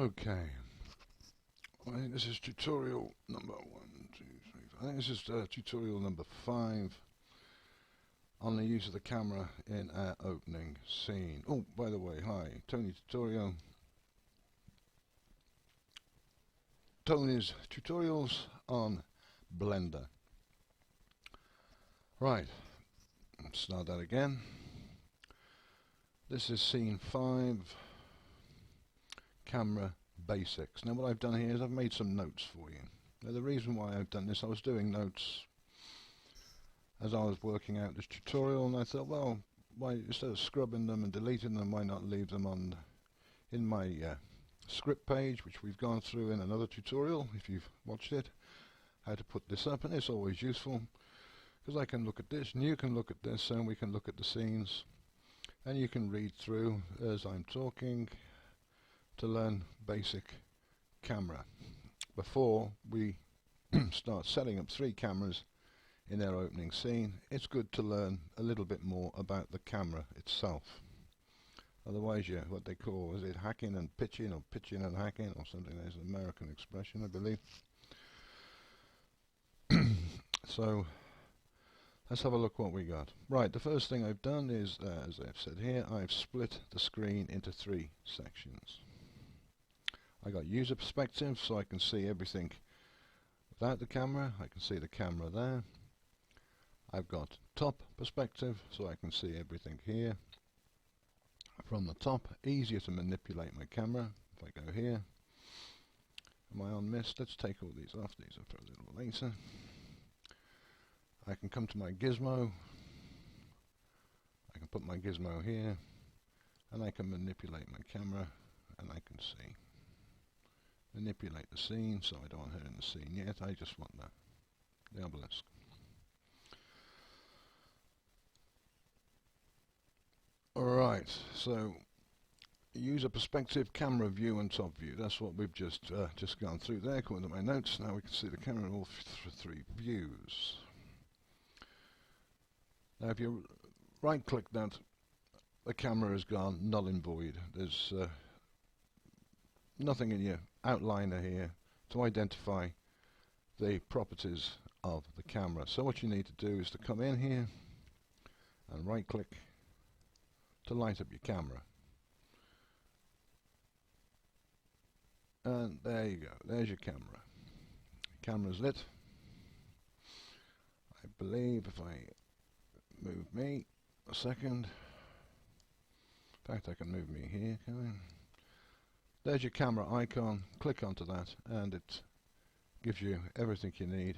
Okay, I think this is tutorial number I think this is tutorial number 5 on the use of the camera in our opening scene. Oh, by the way, hi, Tony's tutorials on Blender. Right, let's start that again. This is scene 5, camera basics. Now what I've done here is I've made some notes for you. Now the reason why I've done this, I was doing notes as I was working out this tutorial, and I thought, well, why, instead of scrubbing them and deleting them, why not leave them on in my script page, which we've gone through in another tutorial if you've watched it, how to put this up. And it's always useful because I can look at this and you can look at this and we can look at the scenes and you can read through as I'm talking to learn basic camera before we start setting up 3 cameras in our opening scene. It's good to learn a little bit more about the camera itself. Otherwise, yeah, what they call, is it hacking and pitching, or pitching and hacking, or something? There's an American expression, I believe. So let's have a look what we got. Right, the first thing I've done is, as I've said here, I've split the screen into 3 sections. I got user perspective, so I can see everything without the camera. I can see the camera there. I've got top perspective, so I can see everything here from the top. Easier to manipulate my camera. If I go here, am I on mist? Let's take all these off. These are for a little later. I can come to my gizmo. I can put my gizmo here, and I can manipulate my camera, and I can see. Manipulate the scene, so I don't want her in the scene yet. I just want the obelisk. Alright, so user perspective, camera view and top view. That's what we've just gone through there according to my notes. Now we can see the camera in all 3 views. Now if you right click that, the camera has gone null and void. There's nothing in your outliner here to identify the properties of the camera. So what you need to do is to come in here and right click to light up your camera. And there you go, there's your camera. Camera's lit. I believe if I move me a second, in fact I can move me here, can I? There's your camera icon. Click onto that and it gives you everything you need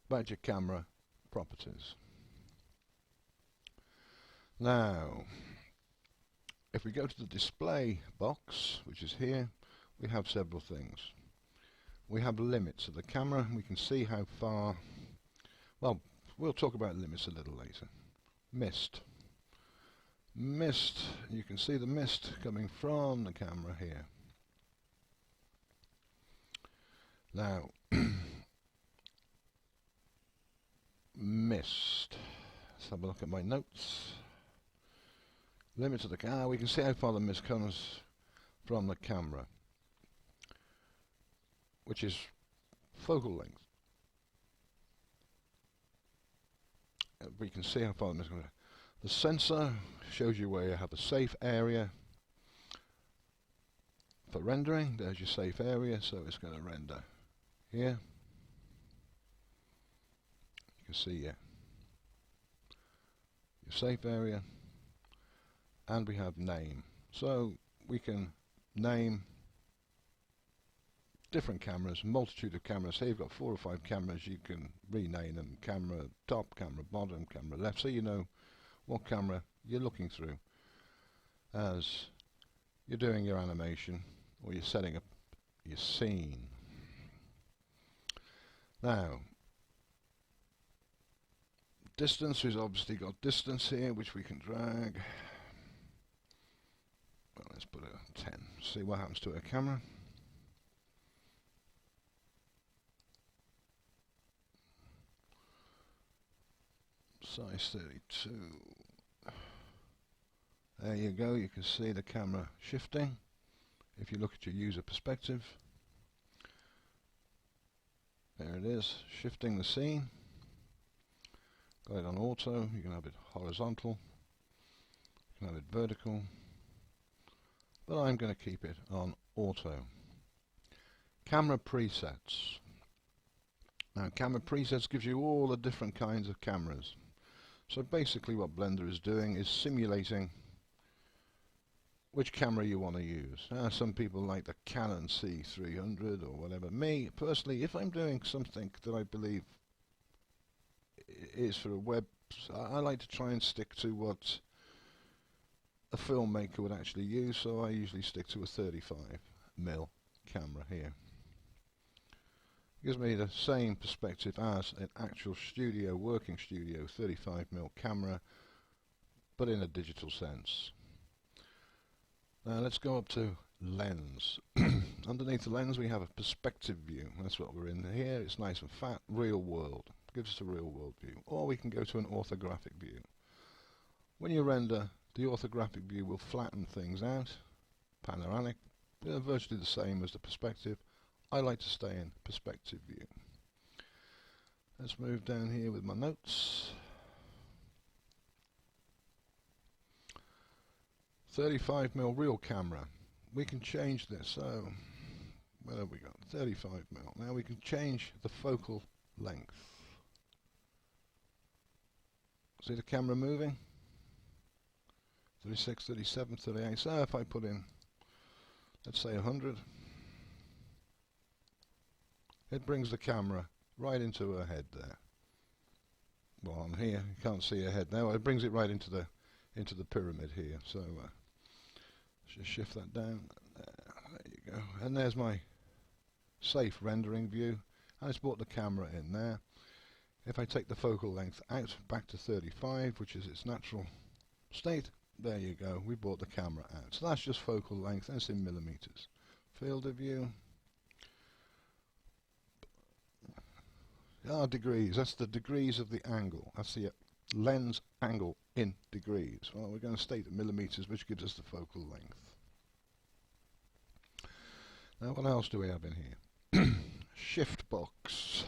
about your camera properties. Now if we go to the display box, which is here, we have several things. We have limits of the camera. We can see how far, well, we'll talk about limits a little later. Mist. Mist, you can see the mist coming from the camera here. Now, mist. Let's have a look at my notes. Limits of the camera. We can see how far the mist comes from the camera, which is focal length. We can see how far the mist comes. The sensor shows you where you have a safe area for rendering. There's your safe area, so it's going to render here. You can see your safe area, and we have name. So we can name different cameras, multitude of cameras. Say you've got 4 or 5 cameras, you can rename them. Camera top, camera bottom, camera left, so you know what camera you're looking through as you're doing your animation or you're setting up your scene. Now, distance, we've obviously got distance here, which we can drag. Well, let's put it at 10. See what happens to a camera. Size 32. There you go, you can see the camera shifting. If you look at your user perspective, there it is, shifting the scene. Got it on auto, you can have it horizontal, you can have it vertical, but I'm going to keep it on auto. Camera presets. Now camera presets gives you all the different kinds of cameras. So basically what Blender is doing is simulating which camera you want to use. Some people like the Canon C300 or whatever. Me, personally, if I'm doing something that I believe is for a web, I like to try and stick to what a filmmaker would actually use, so I usually stick to a 35mm camera here. Gives me the same perspective as an actual studio, working studio 35mm camera, but in a digital sense. Now let's go up to lens. Underneath the lens we have a perspective view. That's what we're in here. It's nice and fat, real world. Gives us a real world view. Or we can go to an orthographic view. When you render, the orthographic view will flatten things out. Panoramic, virtually the same as the perspective. I like to stay in perspective view. Let's move down here with my notes. 35mm real camera. We can change this. So, where have we got? 35mm. Now we can change the focal length. See the camera moving? 36, 37, 38. So if I put in, let's say 100, it brings the camera right into her head there. Well, on here you can't see her head now. It brings it right into the pyramid here. So just shift that down. There you go. And there's my safe rendering view. And it's brought the camera in there. If I take the focal length out back to 35, which is its natural state, there you go. We brought the camera out. So that's just focal length, and it's in millimeters. Field of view. Degrees, that's the degrees of the angle. That's the lens angle in degrees. Well, we're going to state the millimeters, which gives us the focal length. Now, what else do we have in here? Shift box.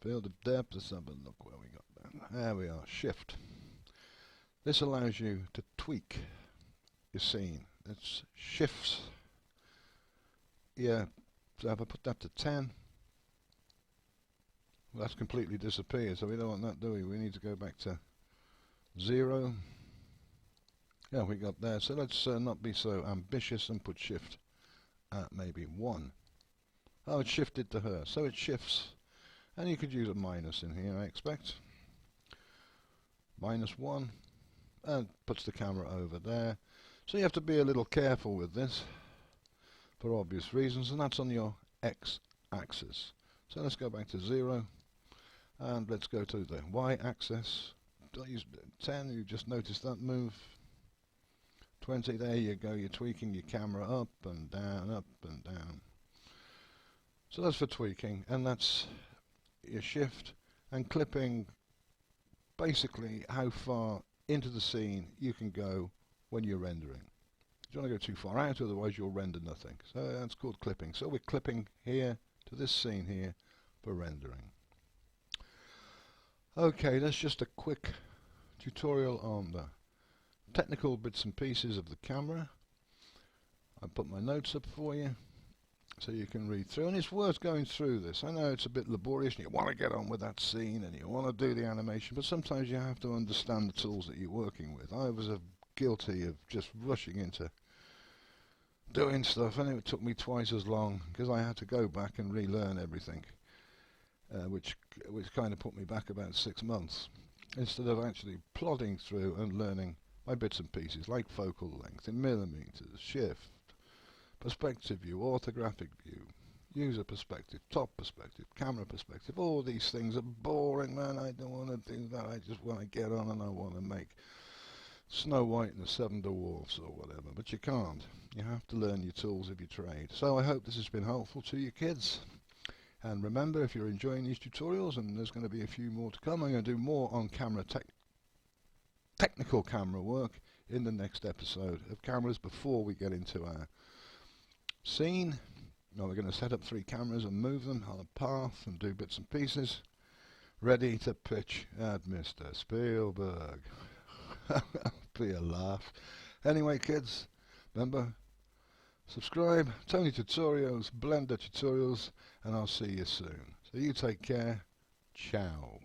Field of depth, let's have a look where we got that. There we are, shift. This allows you to tweak your scene. It's shifts. Yeah, so if I put that to 10, well, that's completely disappeared, so we don't want that, do we? We need to go back to 0. Yeah, we got there. So let's not be so ambitious and put shift at maybe 1. Oh, it shifted to her. So it shifts, and you could use a minus in here, I expect. -1, and puts the camera over there. So you have to be a little careful with this for obvious reasons, and that's on your x-axis. So let's go back to 0. And let's go to the y-axis. 10, you just noticed that move. 20, there you go, you're tweaking your camera up and down, up and down. So that's for tweaking, and that's your shift. And clipping, basically how far into the scene you can go when you're rendering. You don't want to go too far out, otherwise you'll render nothing. So that's called clipping. So we're clipping here to this scene here for rendering. Okay, that's just a quick tutorial on the technical bits and pieces of the camera. I put my notes up for you so you can read through, and it's worth going through this. I know it's a bit laborious and you want to get on with that scene and you want to do the animation, but sometimes you have to understand the tools that you're working with. I was guilty of just rushing into doing stuff, and it took me twice as long because I had to go back and relearn everything. Which kind of put me back about 6 months, instead of actually plodding through and learning my bits and pieces like focal length in millimeters, shift, perspective view, orthographic view, user perspective, top perspective, camera perspective. All these things are boring, man. I don't want to do that. I just want to get on and I want to make Snow White and the Seven Dwarfs or whatever, but you can't. You have to learn your tools of your trade. So I hope this has been helpful to you kids. And remember, if you're enjoying these tutorials, and there's going to be a few more to come, I'm going to do more on camera technical camera work in the next episode of cameras before we get into our scene. Now we're going to set up 3 cameras and move them on a path and do bits and pieces, ready to pitch at Mr. Spielberg. Be a laugh. Anyway, kids, remember, subscribe, Tony Tutorials, Blender Tutorials, and I'll see you soon. So you take care. Ciao.